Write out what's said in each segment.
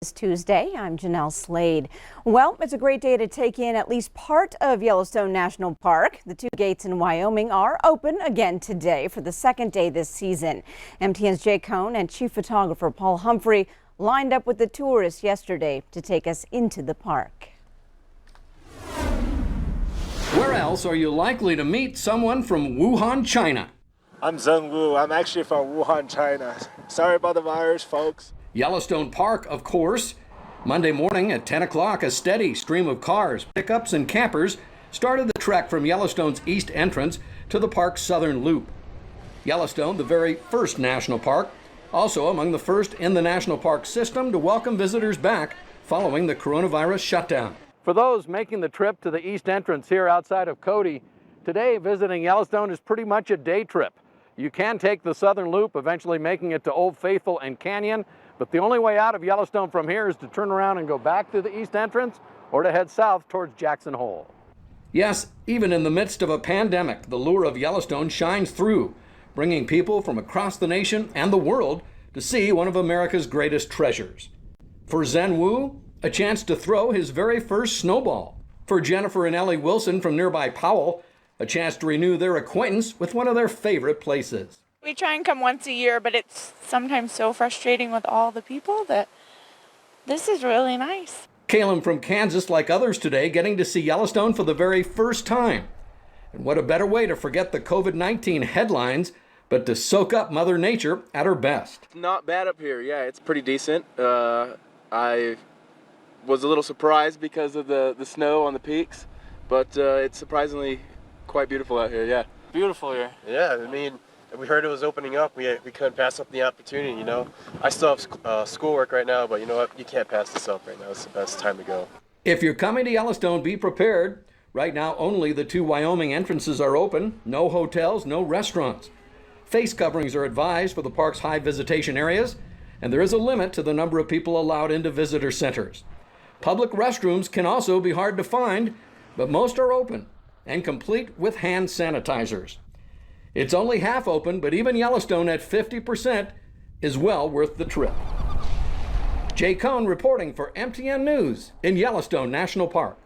It's Tuesday. I'm Janelle Slade. Well, it's a great day to take in at least part of Yellowstone National Park. The two gates in Wyoming are open again today for the second day this season. MTN's Jay Cohn and chief photographer Paul Humphrey lined up with the tourists yesterday to take us into the park. Where else are you likely to meet someone from Wuhan, China? I'm Zheng Wu. I'm actually from Wuhan, China. Sorry about the virus, folks. Yellowstone Park, of course. Monday morning at 10 o'clock, a steady stream of cars, pickups, and campers started the trek from Yellowstone's east entrance to the park's southern loop. Yellowstone, the very first national park, also among the first in the national park system to welcome visitors back following the coronavirus shutdown. For those making the trip to the east entrance here outside of Cody, today visiting Yellowstone is pretty much a day trip. You can take the southern loop, eventually making it to Old Faithful and Canyon, but the only way out of Yellowstone from here is to turn around and go back through the east entrance or to head south towards Jackson Hole. Yes, even in the midst of a pandemic, the lure of Yellowstone shines through, bringing people from across the nation and the world to see one of America's greatest treasures. For Zhen Wu, a chance to throw his very first snowball. For Jennifer and Ellie Wilson from nearby Powell, a chance to renew their acquaintance with one of their favorite places. We try and come once a year, but it's sometimes so frustrating with all the people that this is really nice. Caleb from Kansas, like others today, getting to see Yellowstone for the very first time. And what a better way to forget the COVID-19 headlines, but to soak up Mother Nature at her best. Not bad up here, yeah, it's pretty decent. I was a little surprised because of the snow on the peaks, but it's surprisingly quite beautiful out here, yeah. Beautiful here. Yeah, I mean, we heard it was opening up. We couldn't pass up the opportunity, you know. I still have schoolwork right now, but you know what? You can't pass this up right now. It's the best time to go. If you're coming to Yellowstone, be prepared. Right now, only the two Wyoming entrances are open. No hotels, no restaurants. Face coverings are advised for the park's high visitation areas, and there is a limit to the number of people allowed into visitor centers. Public restrooms can also be hard to find, but most are open and complete with hand sanitizers. It's only half open, but even Yellowstone at 50% is well worth the trip. Jay Cohn reporting for MTN News in Yellowstone National Park.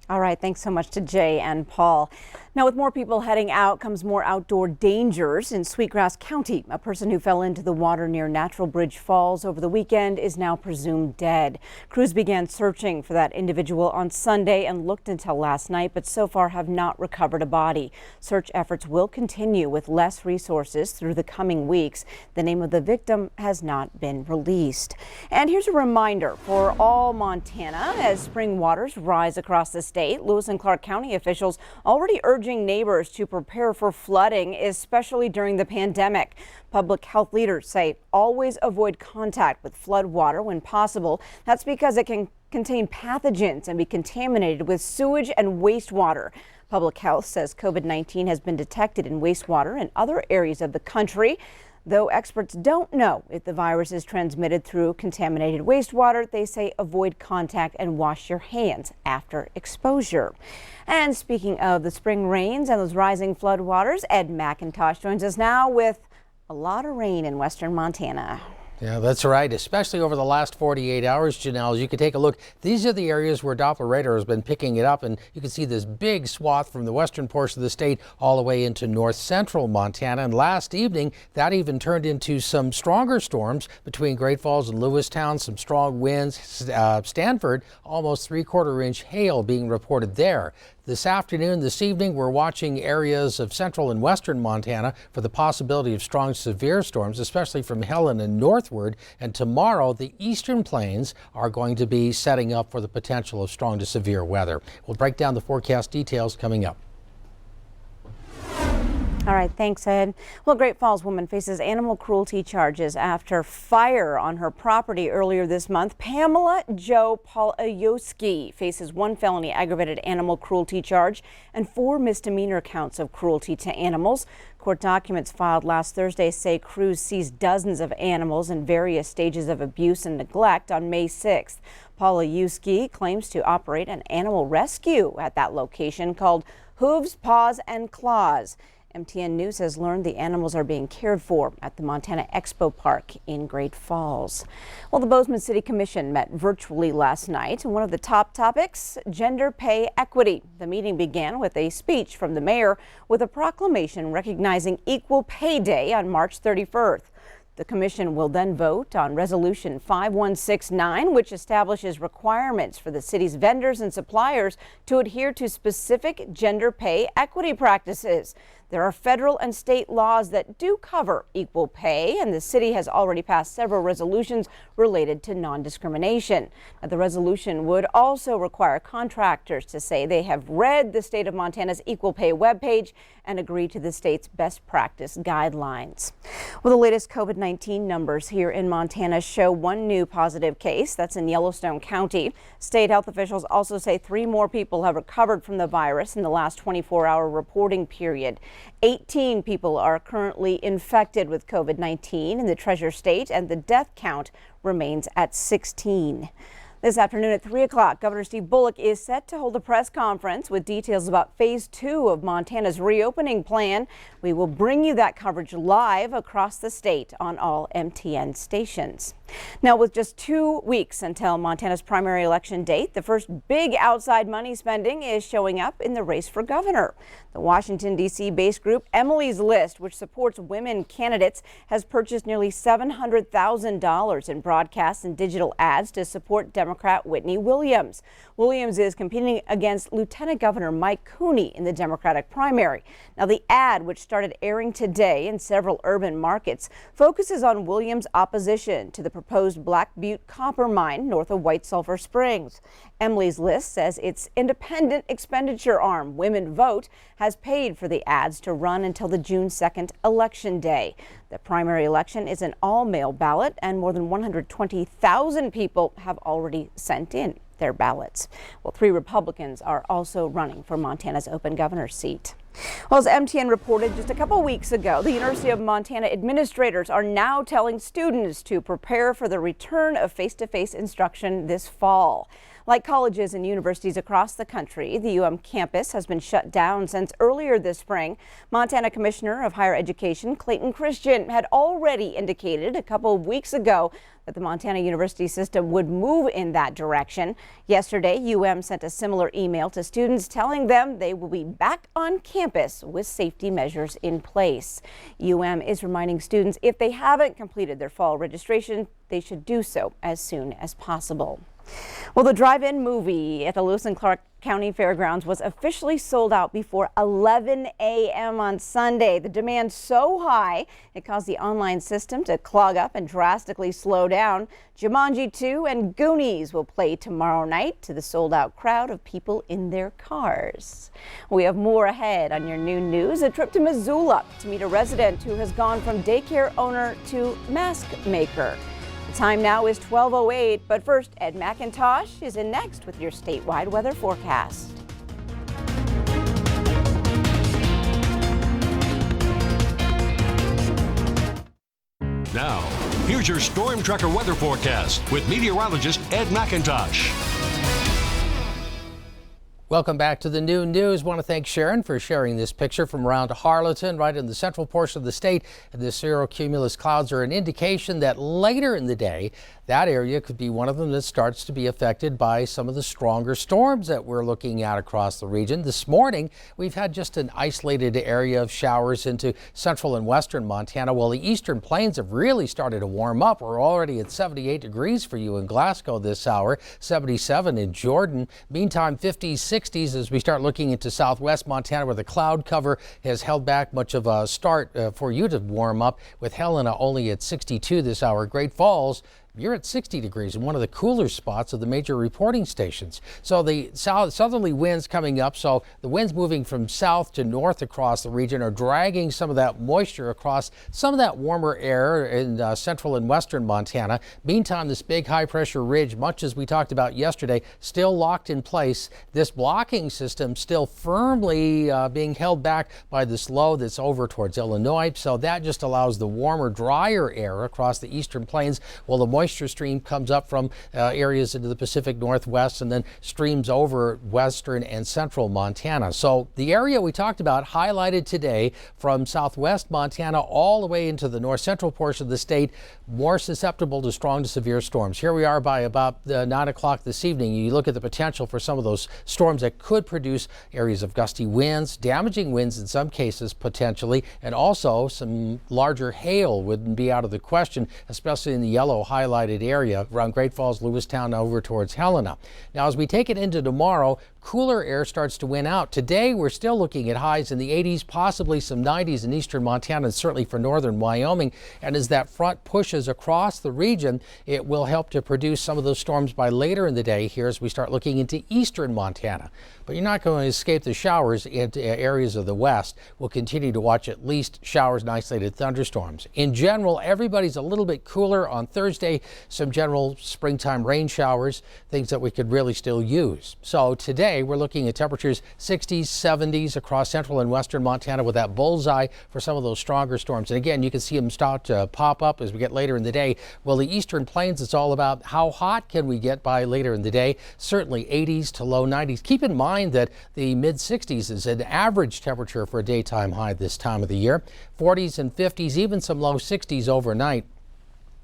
All right, thanks so much to Jay and Paul. Now, with more people heading out comes more outdoor dangers. In Sweetgrass County, a person who fell into the water near Natural Bridge Falls over the weekend is now presumed dead. Crews began searching for that individual on Sunday and looked until last night, but so far have not recovered a body. Search efforts will continue with less resources through the coming weeks. The name of the victim has not been released. And here's a reminder for all Montana as spring waters rise across the state. Lewis and Clark County officials already urging neighbors to prepare for flooding, especially during the pandemic. Public health leaders say always avoid contact with flood water when possible. That's because it can contain pathogens and be contaminated with sewage and wastewater. Public health says COVID-19 has been detected in wastewater in other areas of the country. Though experts don't know if the virus is transmitted through contaminated wastewater, they say avoid contact and wash your hands after exposure. And speaking of the spring rains and those rising floodwaters, Ed McIntosh joins us now with a lot of rain in western Montana. Yeah, that's right, especially over the last 48 hours, Janelle. As you can take a look, these are the areas where Doppler radar has been picking it up, and you can see this big swath from the western portion of the state all the way into north central Montana. And last evening, that even turned into some stronger storms between Great Falls and Lewistown, some strong winds. Stanford, almost 3/4 inch hail being reported there. This afternoon, this evening, we're watching areas of central and western Montana for the possibility of strong severe storms, especially from Helen and northward. And tomorrow, the eastern plains are going to be setting up for the potential of strong to severe weather. We'll break down the forecast details coming up. All right, thanks, Ed. Well, Great Falls woman faces animal cruelty charges after fire on her property earlier this month. Pamela Jo Polayoski faces 1 felony aggravated animal cruelty charge and 4 misdemeanor counts of cruelty to animals. Court documents filed last Thursday say crews seized dozens of animals in various stages of abuse and neglect on May 6th. Polayoski claims to operate an animal rescue at that location called Hooves, Paws, and Claws. MTN News has learned the animals are being cared for at the Montana Expo Park in Great Falls. Well, the Bozeman City Commission met virtually last night, and one of the top topics, gender pay equity. The meeting began with a speech from the mayor with a proclamation recognizing Equal Pay Day on March 31st. The commission will then vote on Resolution 5169, which establishes requirements for the city's vendors and suppliers to adhere to specific gender pay equity practices. There are federal and state laws that do cover equal pay, and the city has already passed several resolutions related to non-discrimination. The resolution would also require contractors to say they have read the state of Montana's equal pay webpage and agree to the state's best practice guidelines. Well, the latest COVID-19 numbers here in Montana show one new positive case. That's in Yellowstone County. State health officials also say 3 more people have recovered from the virus in the last 24-hour reporting period. 18 people are currently infected with COVID-19 in the Treasure State, and the death count remains at 16. This afternoon at 3 o'clock, Governor Steve Bullock is set to hold a press conference with details about Phase 2 of Montana's reopening plan. We will bring you that coverage live across the state on all MTN stations. Now, with just 2 weeks until Montana's primary election date, the first big outside money spending is showing up in the race for governor. The Washington, D.C. based group Emily's List, which supports women candidates, has purchased nearly $700,000 in broadcast and digital ads to support Democrat Whitney Williams. Williams is competing against Lieutenant Governor Mike Cooney in the Democratic primary. Now, the ad, which started airing today in several urban markets, focuses on Williams' opposition to the proposed Black Butte copper mine north of White Sulphur Springs. Emily's List says its independent expenditure arm, Women Vote, has paid for the ads to run until the June 2nd election day. The primary election is an all-mail ballot, and more than 120,000 people have already sent in their ballots. Well, 3 Republicans are also running for Montana's open governor's seat. Well, as MTN reported just a couple weeks ago, the University of Montana administrators are now telling students to prepare for the return of face-to-face instruction this fall. Like colleges and universities across the country, the UM campus has been shut down since earlier this spring. Montana Commissioner of Higher Education Clayton Christian had already indicated a couple of weeks ago that the Montana University system would move in that direction. Yesterday, UM sent a similar email to students telling them they will be back on campus with safety measures in place. UM is reminding students if they haven't completed their fall registration, they should do so as soon as possible. Well, the drive-in movie at the Lewis and Clark County Fairgrounds was officially sold out before 11 a.m. on Sunday. The demand so high, it caused the online system to clog up and drastically slow down. Jumanji 2 and Goonies will play tomorrow night to the sold-out crowd of people in their cars. We have more ahead on your noon news. A trip to Missoula to meet a resident who has gone from daycare owner to mask maker. The time now is 12:08, but first, Ed McIntosh is in next with your statewide weather forecast. Now, here's your Storm Tracker weather forecast with meteorologist Ed McIntosh. Welcome back to the noon news. Want to thank Sharon for sharing this picture from around Harleton, right in the central portion of the state. And the cirrocumulus clouds are an indication that later in the day, that area could be one of them that starts to be affected by some of the stronger storms that we're looking at across the region. This morning, we've had just an isolated area of showers into central and western Montana, while the eastern plains have really started to warm up. We're already at 78 degrees for you in Glasgow this hour, 77 in Jordan. Meantime, 50s, 60s as we start looking into southwest Montana, where the cloud cover has held back much of a start for you to warm up, with Helena only at 62 this hour. Great Falls, you're at 60 degrees in one of the cooler spots of the major reporting stations. So the southerly winds coming up, so the winds moving from south to north across the region are dragging some of that moisture across some of that warmer air in central and western Montana. Meantime, this big high pressure ridge, much as we talked about yesterday, still locked in place. This blocking system still firmly being held back by this low that's over towards Illinois. So that just allows the warmer, drier air across the eastern plains, while the moisture moisture stream comes up from areas into the Pacific Northwest and then streams over western and central Montana. So the area we talked about highlighted today from southwest Montana all the way into the north central portion of the state, more susceptible to strong to severe storms. Here we are by about 9 o'clock this evening. You look at the potential for some of those storms that could produce areas of gusty winds, damaging winds in some cases potentially, and also some larger hail wouldn't be out of the question, especially in the yellow highlighted area around Great Falls, Lewistown, over towards Helena. Now, as we take it into tomorrow, cooler air starts to win out. Today, we're still looking at highs in the 80s, possibly some 90s in eastern Montana, and certainly for northern Wyoming. And as that front pushes across the region, it will help to produce some of those storms by later in the day here as we start looking into eastern Montana. But you're not going to escape the showers into areas of the west. We'll continue to watch at least showers and isolated thunderstorms. In general, everybody's a little bit cooler on Thursday. Some general springtime rain showers, things that we could really still use. So today we're looking at temperatures 60s, 70s across central and western Montana with that bullseye for some of those stronger storms. And again, you can see them start to pop up as we get later in the day. Well, the eastern plains, it's all about how hot can we get by later in the day. Certainly 80s to low 90s. Keep in mind that the mid 60s is an average temperature for a daytime high this time of the year. 40s and 50s, even some low 60s overnight.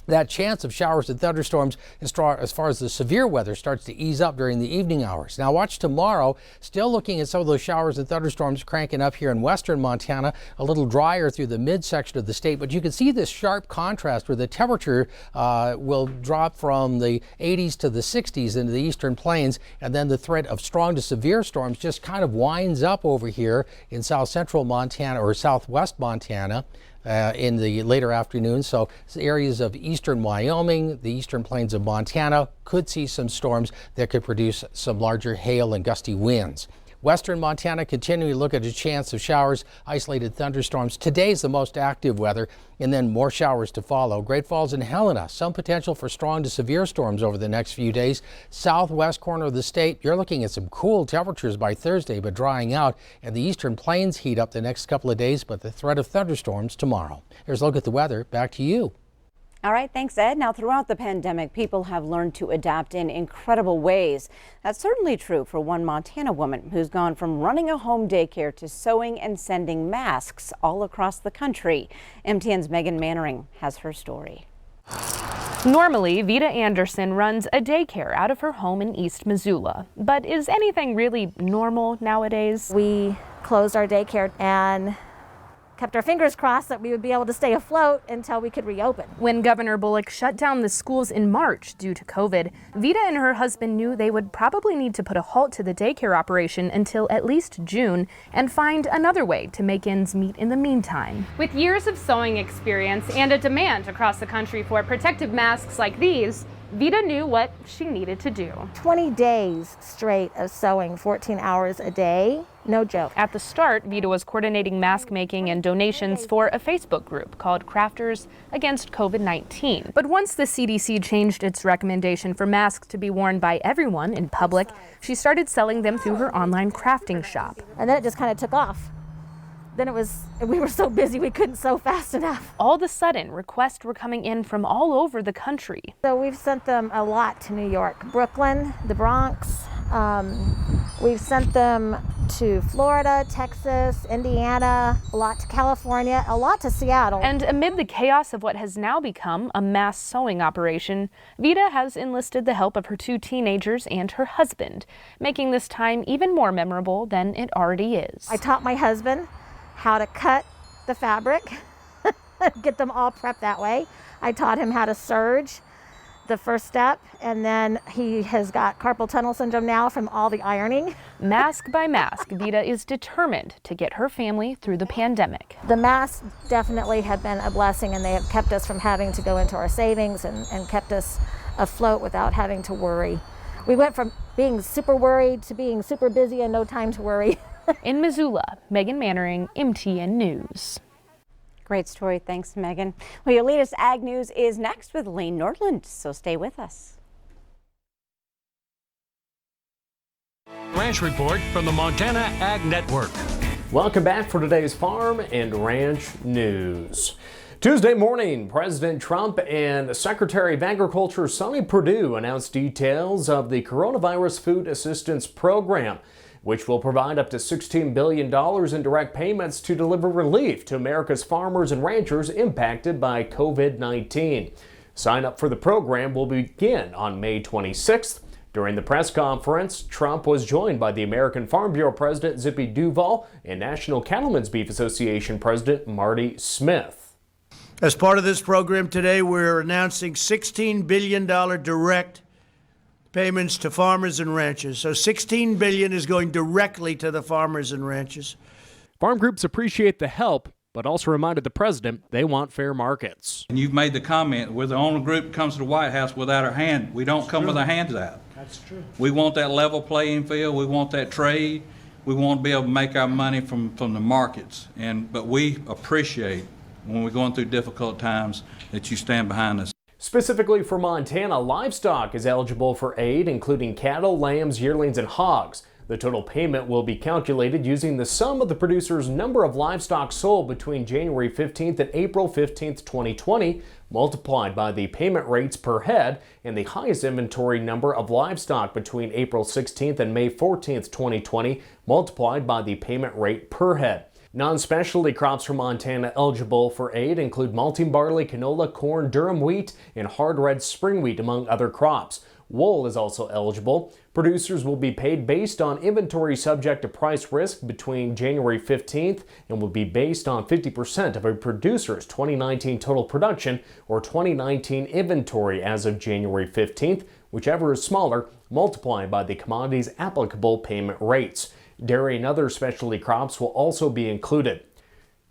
That chance of showers and thunderstorms as far as the severe weather starts to ease up during the evening hours. Now watch tomorrow, still looking at some of those showers and thunderstorms cranking up here in western Montana, a little drier through the midsection of the state, but you can see this sharp contrast where the temperature will drop from the 80s to the 60s into the eastern plains, and then the threat of strong to severe storms just kind of winds up over here in south central Montana or southwest Montana. In the later afternoon. So areas of eastern Wyoming, the eastern plains of Montana could see some storms that could produce some larger hail and gusty winds. Western Montana continuing to look at a chance of showers, isolated thunderstorms. Today's the most active weather, and then more showers to follow. Great Falls and Helena, some potential for strong to severe storms over the next few days. Southwest corner of the state, you're looking at some cool temperatures by Thursday, but drying out. And the eastern plains heat up the next couple of days, but the threat of thunderstorms tomorrow. Here's a look at the weather. Back to you. All right, thanks, Ed. Now, throughout the pandemic, people have learned to adapt in incredible ways. That's certainly true for one Montana woman who's gone from running a home daycare to sewing and sending masks all across the country. MTN's Megan Mannering has her story. Normally, Vita Anderson runs a daycare out of her home in East Missoula. But is anything really normal nowadays? We closed our daycare and kept our fingers crossed that we would be able to stay afloat until we could reopen. When Governor Bullock shut down the schools in March due to COVID, Vita and her husband knew they would probably need to put a halt to the daycare operation until at least June and find another way to make ends meet in the meantime. With years of sewing experience and a demand across the country for protective masks like these, Vita knew what she needed to do. 20 days straight of sewing 14 hours a day, no joke. At the start, Vita was coordinating mask making and donations for a Facebook group called Crafters Against COVID-19. But once the CDC changed its recommendation for masks to be worn by everyone in public, she started selling them through her online crafting shop. And then it just kind of took off. Then we were so busy we couldn't sew fast enough. All of a sudden, requests were coming in from all over the country. So we've sent them a lot to New York, Brooklyn, the Bronx. We've sent them to Florida, Texas, Indiana, a lot to California, a lot to Seattle. And amid the chaos of what has now become a mass sewing operation, Vita has enlisted the help of her 2 teenagers and her husband, making this time even more memorable than it already is. I taught my husband how to cut the fabric, get them all prepped that way. I taught him how to serge, the first step, and then he has got carpal tunnel syndrome now from all the ironing. Mask by mask, Vita is determined to get her family through the pandemic. The masks definitely have been a blessing, and they have kept us from having to go into our savings and kept us afloat without having to worry. We went from being super worried to being super busy and no time to worry. In Missoula, Megan Mannering, MTN News. Great story. Thanks, Megan. Well, your latest ag news is next with Lane Nordland, so stay with us. Ranch Report from the Montana Ag Network. Welcome back for today's farm and ranch news. Tuesday morning, President Trump and Secretary of Agriculture Sonny Perdue announced details of the Coronavirus Food Assistance Program, which will provide up to $16 billion in direct payments to deliver relief to America's farmers and ranchers impacted by COVID-19. Sign up for the program will begin on May 26th. During the press conference, Trump was joined by the American Farm Bureau President Zippy Duval and National Cattlemen's Beef Association President Marty Smith. As part of this program today, we're announcing $16 billion direct payments to farmers and ranchers. So $16 billion is going directly to the farmers and ranchers. Farm groups appreciate the help, but also reminded the president they want fair markets. And you've made the comment, we're the only group that comes to the White House without our hand. We don't come with our hands out. That's true. We want that level playing field. We want that trade. We want to be able to make our money from the markets. But we appreciate, when we're going through difficult times, that you stand behind us. Specifically for Montana, livestock is eligible for aid, including cattle, lambs, yearlings, and hogs. The total payment will be calculated using the sum of the producer's number of livestock sold between January 15th and April 15th, 2020, multiplied by the payment rates per head and the highest inventory number of livestock between April 16th and May 14th, 2020, multiplied by the payment rate per head. Non-specialty crops from Montana eligible for aid include malting barley, canola, corn, durum wheat, and hard red spring wheat, among other crops. Wool is also eligible. Producers will be paid based on inventory subject to price risk between January 15th and will be based on 50% of a producer's 2019 total production or 2019 inventory as of January 15th, whichever is smaller, multiplied by the commodity's applicable payment rates. Dairy and other specialty crops will also be included.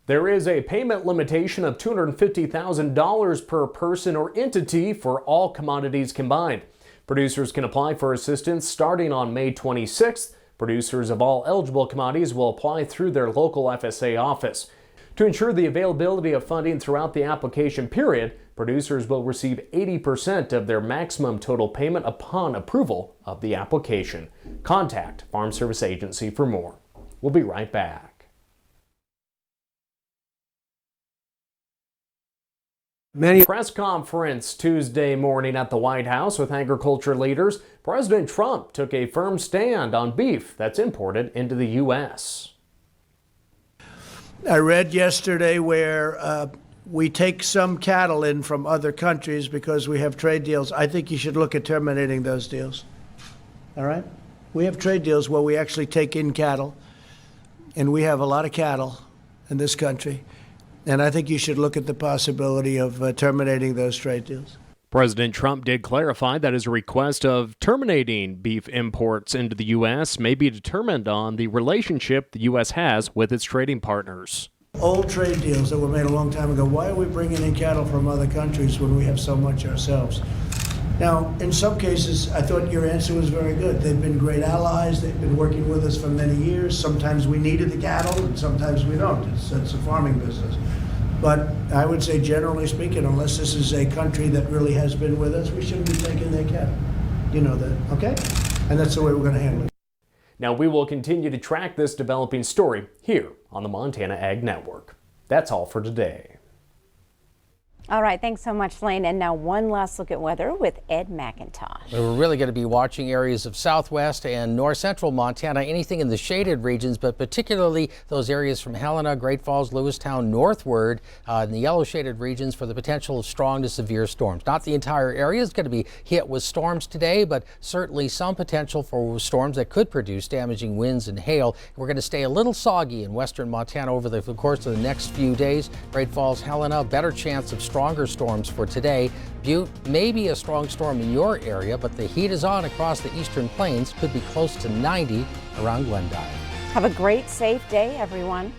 There is a payment limitation of $250,000 per person or entity for all commodities combined. Producers can apply for assistance starting on May 26th. Producers of all eligible commodities will apply through their local FSA office. To ensure the availability of funding throughout the application period, producers will receive 80% of their maximum total payment upon approval of the application. Contact Farm Service Agency for more. We'll be right back. Press conference Tuesday morning at the White House with agriculture leaders. President Trump took a firm stand on beef that's imported into the U.S. I read yesterday where we take some cattle in from other countries because we have trade deals. I think you should look at terminating those deals. All right? We have trade deals where we actually take in cattle, and we have a lot of cattle in this country. And I think you should look at the possibility of terminating those trade deals. President Trump did clarify that his request of terminating beef imports into the U.S. may be determined on the relationship the U.S. has with its trading partners. Old trade deals that were made a long time ago, why are we bringing in cattle from other countries when we have so much ourselves? Now, in some cases, I thought your answer was very good. They've been great allies. They've been working with us for many years. Sometimes we needed the cattle, and sometimes we don't. It's a farming business. But I would say, generally speaking, unless this is a country that really has been with us, we shouldn't be taking their cattle. You know that, okay? And that's the way we're going to handle it. Now, we will continue to track this developing story here on the Montana Ag Network. That's all for today. All right, thanks so much, Lane. And now one last look at weather with Ed McIntosh. We're really going to be watching areas of southwest and north central Montana, anything in the shaded regions, but particularly those areas from Helena, Great Falls, Lewistown northward in the yellow shaded regions for the potential of strong to severe storms. Not the entire area is going to be hit with storms today, but certainly some potential for storms that could produce damaging winds and hail. We're going to stay a little soggy in western Montana over the course of the next few days. Great Falls, Helena, better chance of stronger storms for today. Butte, maybe a strong storm in your area, but the heat is on across the eastern plains. Could be close to 90 around Glendive. Have a great, safe day, everyone.